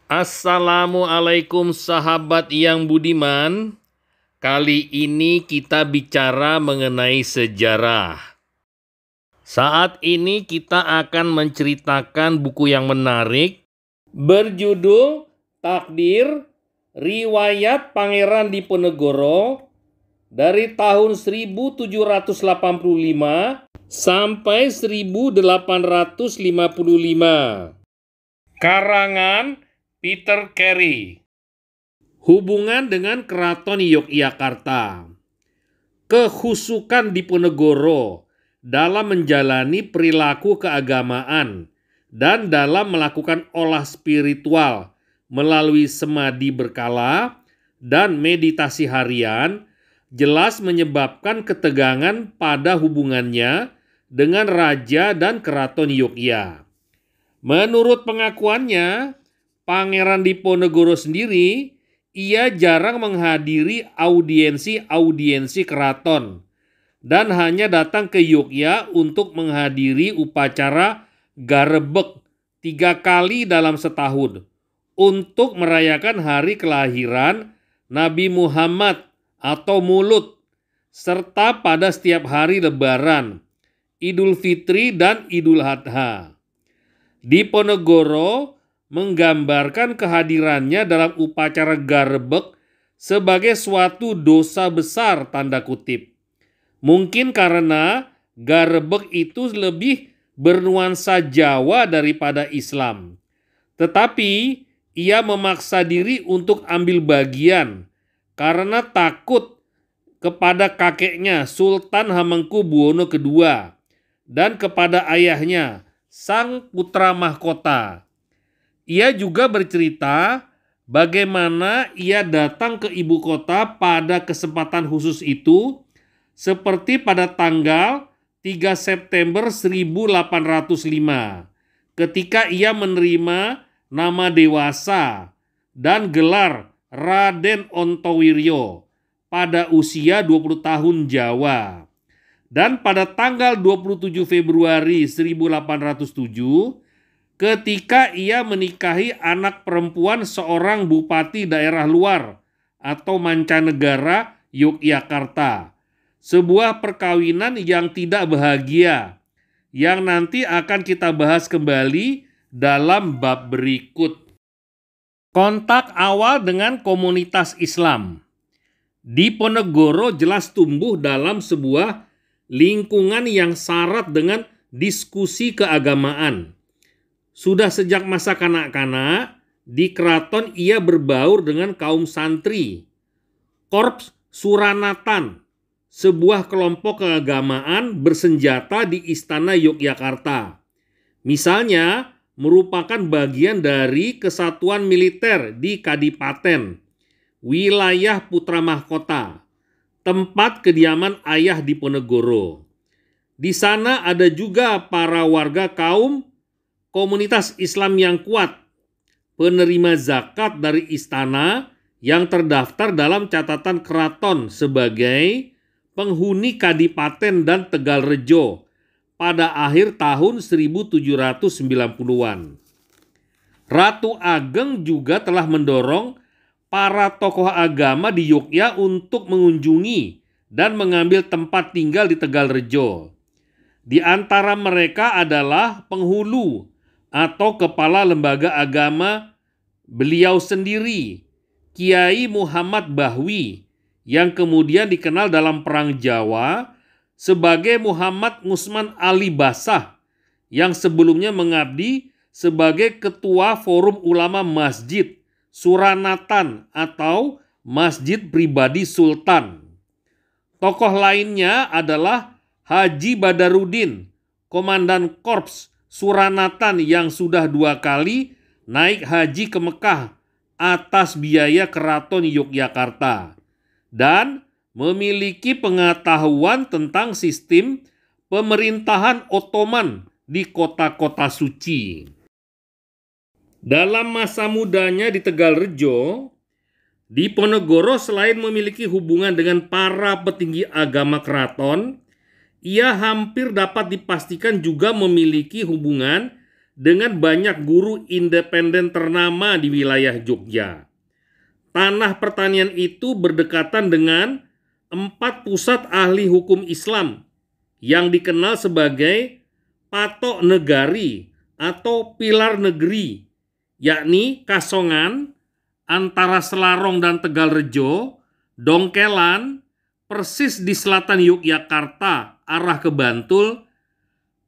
Assalamualaikum sahabat yang budiman. Kali ini kita bicara mengenai sejarah. Saat ini kita akan menceritakan buku yang menarik berjudul Takdir, Riwayat Pangeran Diponegoro dari tahun 1785 sampai 1855. Karangan Peter Carey. Hubungan dengan Keraton Yogyakarta. Kehusukan Diponegoro dalam menjalani perilaku keagamaan dan dalam melakukan olah spiritual melalui semadi berkala dan meditasi harian jelas menyebabkan ketegangan pada hubungannya dengan Raja dan Keraton Yogyakarta. Menurut pengakuannya, Pangeran Diponegoro sendiri, ia jarang menghadiri audiensi keraton dan hanya datang ke Yogyakarta untuk menghadiri upacara garebek 3 kali dalam setahun untuk merayakan hari kelahiran Nabi Muhammad atau Maulud, serta pada setiap hari Lebaran, Idul Fitri dan Idul Adha. Diponegoro menggambarkan kehadirannya dalam upacara garebek sebagai suatu dosa besar tanda kutip. Mungkin karena garebek itu lebih bernuansa Jawa daripada Islam. Tetapi ia memaksa diri untuk ambil bagian karena takut kepada kakeknya Sultan Hamengkubuwono II dan kepada ayahnya sang putra mahkota. Ia juga bercerita bagaimana ia datang ke ibu kota pada kesempatan khusus itu, seperti pada tanggal 3 September 1805, ketika ia menerima nama dewasa dan gelar Raden Ontowiryo pada usia 20 tahun Jawa. Dan pada tanggal 27 Februari 1807, ketika ia menikahi anak perempuan seorang bupati daerah luar atau mancanegara Yogyakarta. Sebuah perkawinan yang tidak bahagia, yang nanti akan kita bahas kembali dalam bab berikut. Kontak awal dengan komunitas Islam. Diponegoro jelas tumbuh dalam sebuah lingkungan yang syarat dengan diskusi keagamaan. Sudah sejak masa kanak-kanak, di keraton ia berbaur dengan kaum santri. Korps Suranatan, sebuah kelompok keagamaan bersenjata di Istana Yogyakarta. Misalnya, merupakan bagian dari kesatuan militer di Kadipaten, wilayah Putra Mahkota, tempat kediaman ayah Diponegoro. Di sana ada juga para warga komunitas Islam yang kuat, penerima zakat dari istana yang terdaftar dalam catatan keraton sebagai penghuni Kadipaten dan Tegalrejo pada akhir tahun 1790-an. Ratu Ageng juga telah mendorong para tokoh agama di Yogyakarta untuk mengunjungi dan mengambil tempat tinggal di Tegalrejo. Di antara mereka adalah penghulu atau kepala lembaga agama beliau sendiri, Kiai Muhammad Bahwi, yang kemudian dikenal dalam Perang Jawa sebagai Muhammad Ngusman Ali Basah, yang sebelumnya mengabdi sebagai Ketua Forum Ulama Masjid Suranatan atau Masjid Pribadi Sultan. Tokoh lainnya adalah Haji Badarudin, Komandan Korps Suranatan yang sudah 2 kali naik haji ke Mekah atas biaya Keraton Yogyakarta dan memiliki pengetahuan tentang sistem pemerintahan Ottoman di kota-kota suci. Dalam masa mudanya di Tegalrejo, Diponegoro selain memiliki hubungan dengan para petinggi agama keraton, ia hampir dapat dipastikan juga memiliki hubungan dengan banyak guru independen ternama di wilayah Jogja. Tanah pertanian itu berdekatan dengan 4 pusat ahli hukum Islam yang dikenal sebagai patok negari atau pilar negeri, yakni Kasongan, antara Selarong dan Tegalrejo, Dongkelan, persis di selatan Yogyakarta arah ke Bantul,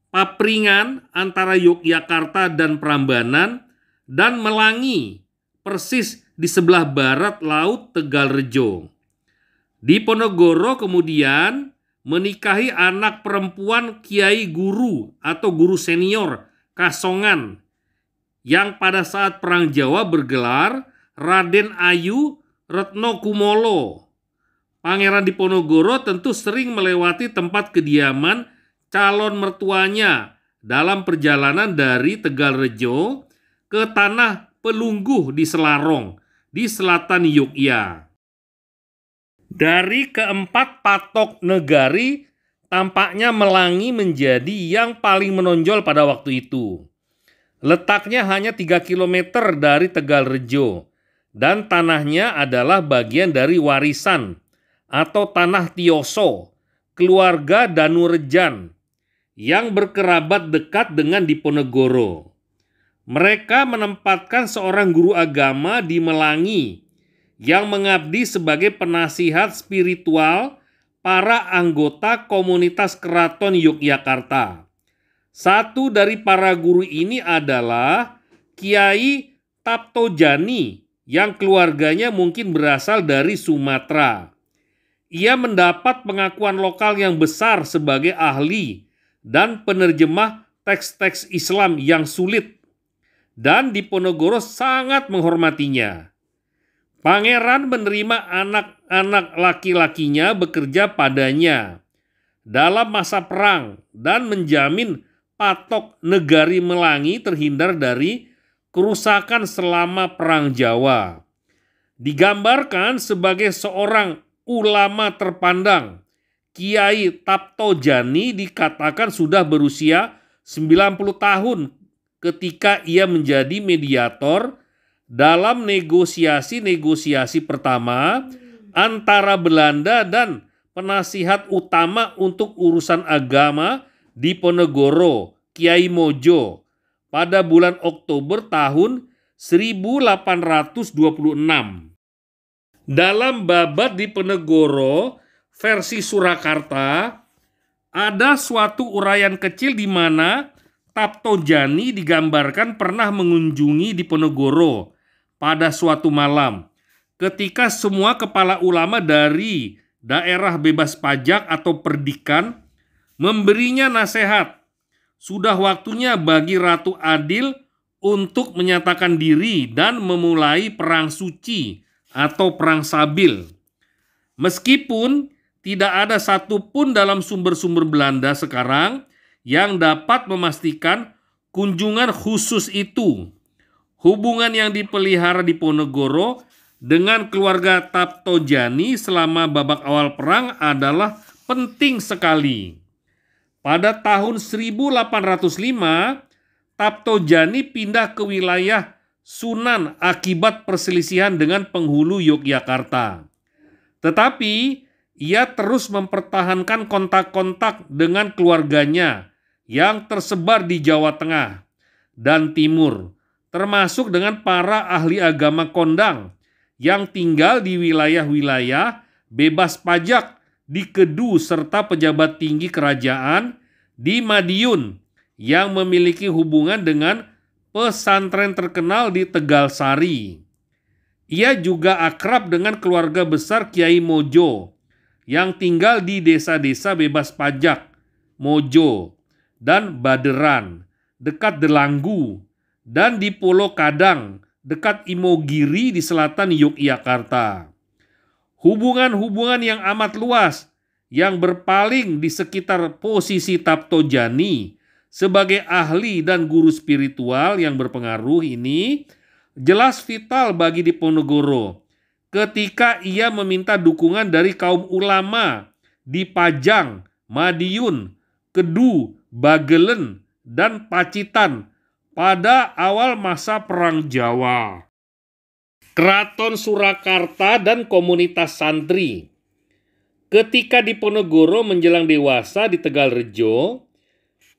Papringan antara Yogyakarta dan Prambanan, dan Melangi persis di sebelah barat laut Tegalrejo. Diponegoro kemudian menikahi anak perempuan Kiai Guru atau guru senior Kasongan yang pada saat Perang Jawa bergelar Raden Ayu Retno Kumolo. Pangeran Diponegoro tentu sering melewati tempat kediaman calon mertuanya dalam perjalanan dari Tegalrejo ke tanah Pelungguh di Selarong, di selatan Yogyakarta. Dari keempat patok negari, tampaknya Melangi menjadi yang paling menonjol pada waktu itu. Letaknya hanya 3 km dari Tegalrejo, dan tanahnya adalah bagian dari warisan atau tanah Tioso, keluarga Danurejan, yang berkerabat dekat dengan Diponegoro. Mereka menempatkan seorang guru agama di Melangi yang mengabdi sebagai penasihat spiritual para anggota komunitas Keraton Yogyakarta. Satu dari para guru ini adalah Kiai Taptojani yang keluarganya mungkin berasal dari Sumatera. Ia mendapat pengakuan lokal yang besar sebagai ahli dan penerjemah teks-teks Islam yang sulit, dan Diponegoro sangat menghormatinya. Pangeran menerima anak-anak laki-lakinya bekerja padanya dalam masa perang dan menjamin patok negari Melangi terhindar dari kerusakan selama Perang Jawa. Digambarkan sebagai seorang ulama terpandang, Kiai Taptojani dikatakan sudah berusia 90 tahun ketika ia menjadi mediator dalam negosiasi-negosiasi pertama antara Belanda dan penasihat utama untuk urusan agama Diponegoro, Kiai Mojo, pada bulan Oktober tahun 1826. Dalam Babad Diponegoro versi Surakarta, ada suatu uraian kecil di mana Taptojani digambarkan pernah mengunjungi Diponegoro pada suatu malam ketika semua kepala ulama dari daerah bebas pajak atau perdikan memberinya nasihat. Sudah waktunya bagi Ratu Adil untuk menyatakan diri dan memulai perang suci atau perang Sabil. Meskipun tidak ada satupun dalam sumber-sumber Belanda sekarang yang dapat memastikan kunjungan khusus itu. Hubungan yang dipelihara Diponegoro dengan keluarga Taptojani selama babak awal perang adalah penting sekali. Pada tahun 1805, Taptojani pindah ke wilayah Sunan akibat perselisihan dengan penghulu Yogyakarta. Tetapi ia terus mempertahankan kontak-kontak dengan keluarganya yang tersebar di Jawa Tengah dan Timur, termasuk dengan para ahli agama kondang yang tinggal di wilayah-wilayah bebas pajak di Kedu serta pejabat tinggi kerajaan di Madiun yang memiliki hubungan dengan pesantren terkenal di Tegalsari. Ia juga akrab dengan keluarga besar Kiai Mojo yang tinggal di desa-desa bebas pajak Mojo dan Baderan dekat Delanggu dan di Pulau Kadang dekat Imogiri di selatan Yogyakarta. Hubungan-hubungan yang amat luas yang berpaling di sekitar posisi Taptojani sebagai ahli dan guru spiritual yang berpengaruh ini jelas vital bagi Diponegoro ketika ia meminta dukungan dari kaum ulama di Pajang, Madiun, Kedu, Bagelen, dan Pacitan pada awal masa Perang Jawa. Keraton Surakarta dan komunitas santri. Ketika Diponegoro menjelang dewasa di Tegalrejo,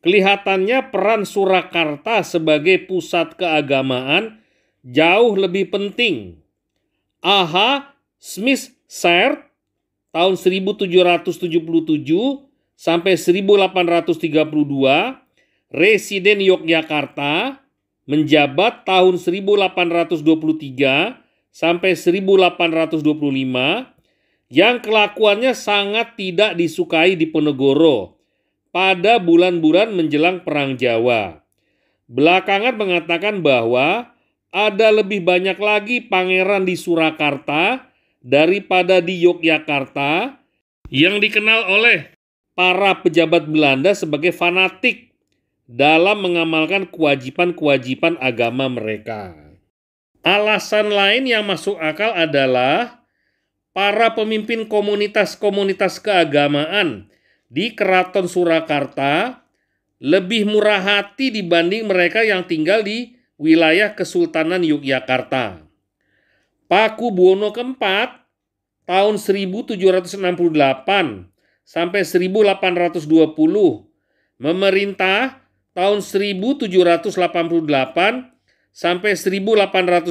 kelihatannya peran Surakarta sebagai pusat keagamaan jauh lebih penting. A.H. Smith Serre tahun 1777 sampai 1832, residen Yogyakarta, menjabat tahun 1823 sampai 1825, yang kelakuannya sangat tidak disukai Diponegoro pada bulan-bulan menjelang Perang Jawa. Belakangan mengatakan bahwa ada lebih banyak lagi pangeran di Surakarta daripada di Yogyakarta yang dikenal oleh para pejabat Belanda sebagai fanatik dalam mengamalkan kewajiban-kewajiban agama mereka. Alasan lain yang masuk akal adalah para pemimpin komunitas-komunitas keagamaan di Keraton Surakarta lebih murah hati dibanding mereka yang tinggal di wilayah Kesultanan Yogyakarta. Paku Buwono keempat tahun 1768 sampai 1820, memerintah tahun 1788 sampai 1820,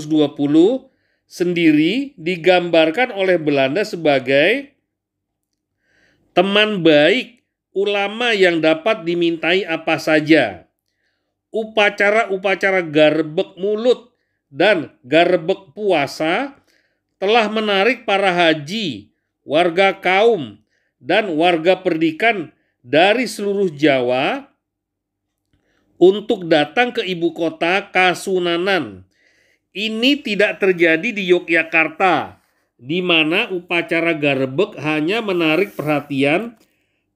sendiri digambarkan oleh Belanda sebagai teman baik ulama yang dapat dimintai apa saja. Upacara-upacara garbek mulut dan garbek puasa telah menarik para haji, warga kaum, dan warga perdikan dari seluruh Jawa untuk datang ke ibu kota Kasunanan. Ini tidak terjadi di Yogyakarta, di mana upacara garbek hanya menarik perhatian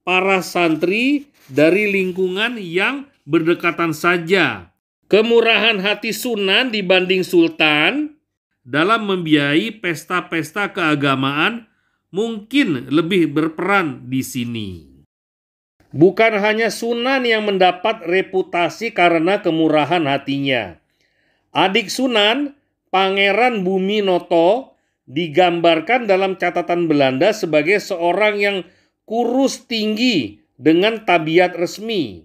para santri dari lingkungan yang berdekatan saja. Kemurahan hati Sunan dibanding Sultan dalam membiayai pesta-pesta keagamaan mungkin lebih berperan di sini. Bukan hanya Sunan yang mendapat reputasi karena kemurahan hatinya. Adik Sunan, Pangeran Buminoto, digambarkan dalam catatan Belanda sebagai seorang yang kurus tinggi dengan tabiat resmi.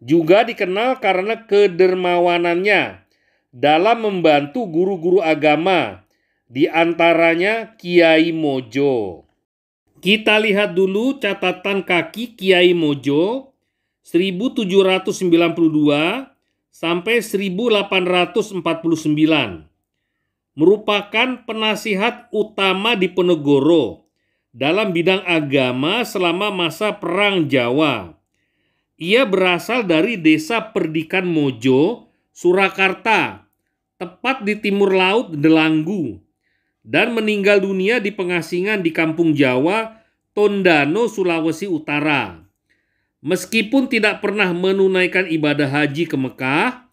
Juga dikenal karena kedermawanannya dalam membantu guru-guru agama, di antaranya Kiai Mojo. Kita lihat dulu catatan kaki Kiai Mojo 1792 sampai 1849. Merupakan penasihat utama Diponegoro dalam bidang agama selama masa Perang Jawa. Ia berasal dari desa Perdikan Mojo, Surakarta, tepat di timur laut Delanggu, dan meninggal dunia di pengasingan di Kampung Jawa, Tondano, Sulawesi Utara. Meskipun tidak pernah menunaikan ibadah haji ke Mekah,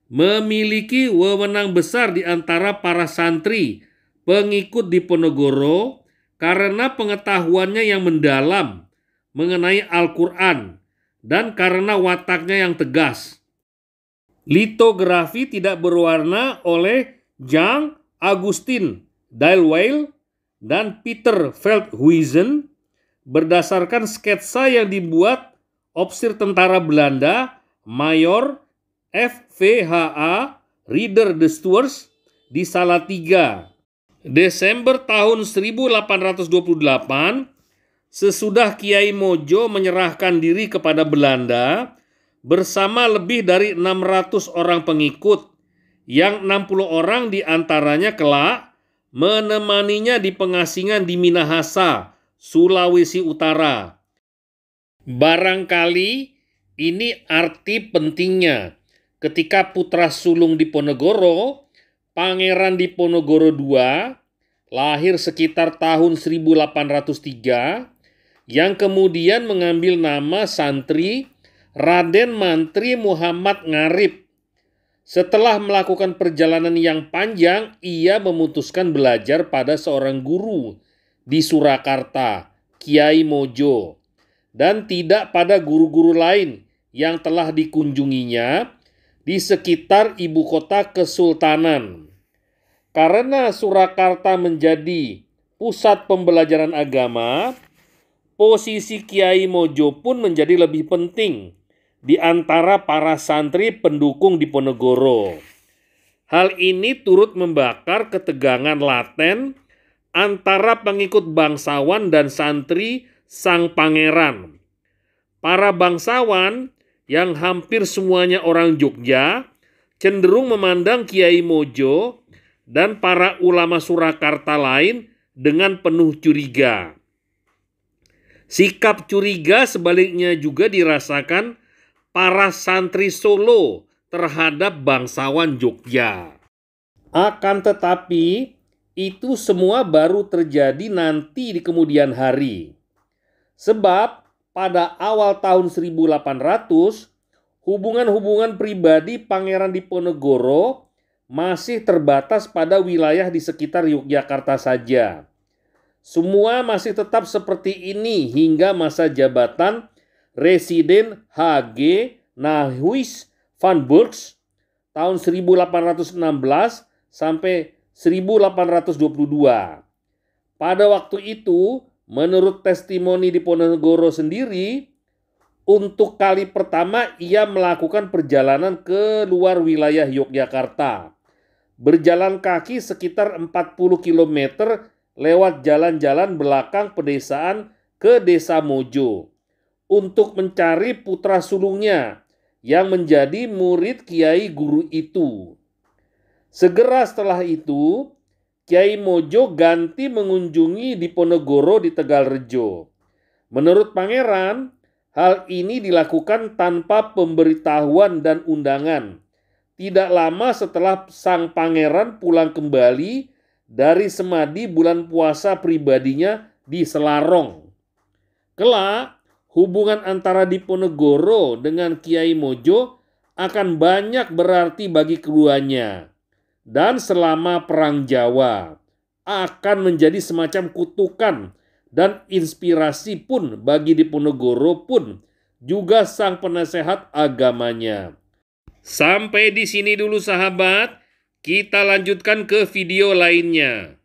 memiliki wewenang besar di antara para santri pengikut Diponegoro karena pengetahuannya yang mendalam mengenai Al-Quran dan karena wataknya yang tegas. Litografi tidak berwarna oleh Jean Augustin Daleweil dan Peter Veldhuizen berdasarkan sketsa yang dibuat Ofisir Tentara Belanda Mayor FVHA Ridder de Stuurs di Salatiga. Desember tahun 1828, sesudah Kiai Mojo menyerahkan diri kepada Belanda bersama lebih dari 600 orang pengikut, yang 60 orang diantaranya kelak menemaninya di pengasingan di Minahasa, Sulawesi Utara. Barangkali ini arti pentingnya ketika putra sulung Diponegoro, Pangeran Diponegoro II, lahir sekitar tahun 1803, yang kemudian mengambil nama santri Raden Mantri Muhammad Ngarip. Setelah melakukan perjalanan yang panjang, ia memutuskan belajar pada seorang guru di Surakarta, Kiai Mojo, dan tidak pada guru-guru lain yang telah dikunjunginya di sekitar ibu kota kesultanan. Karena Surakarta menjadi pusat pembelajaran agama, posisi Kiai Mojo pun menjadi lebih penting di antara para santri pendukung Diponegoro. Hal ini turut membakar ketegangan laten antara pengikut bangsawan dan santri sang pangeran. Para bangsawan yang hampir semuanya orang Jogja cenderung memandang Kiai Mojo dan para ulama Surakarta lain dengan penuh curiga. Sikap curiga sebaliknya juga dirasakan para santri Solo terhadap bangsawan Jogja. Akan tetapi, itu semua baru terjadi nanti di kemudian hari. Sebab pada awal tahun 1800, hubungan-hubungan pribadi Pangeran Diponegoro masih terbatas pada wilayah di sekitar Yogyakarta saja. Semua masih tetap seperti ini hingga masa jabatan Residen H.G. Nahuys van Burgs tahun 1816 sampai 1822. Pada waktu itu, menurut testimoni Diponegoro sendiri, untuk kali pertama ia melakukan perjalanan ke luar wilayah Yogyakarta. Berjalan kaki sekitar 40 km lewat jalan-jalan belakang pedesaan ke Desa Mojo untuk mencari putra sulungnya yang menjadi murid Kiai Guru itu. Segera setelah itu, Kiai Mojo ganti mengunjungi Diponegoro di Tegalrejo. Menurut pangeran, hal ini dilakukan tanpa pemberitahuan dan undangan. Tidak lama setelah sang pangeran pulang kembali dari semadi bulan puasa pribadinya di Selarong. Kelak, hubungan antara Diponegoro dengan Kiai Mojo akan banyak berarti bagi keduanya. Dan selama Perang Jawa akan menjadi semacam kutukan dan inspirasi pun bagi Diponegoro pun juga sang penasehat agamanya. Sampai di sini dulu sahabat, kita lanjutkan ke video lainnya.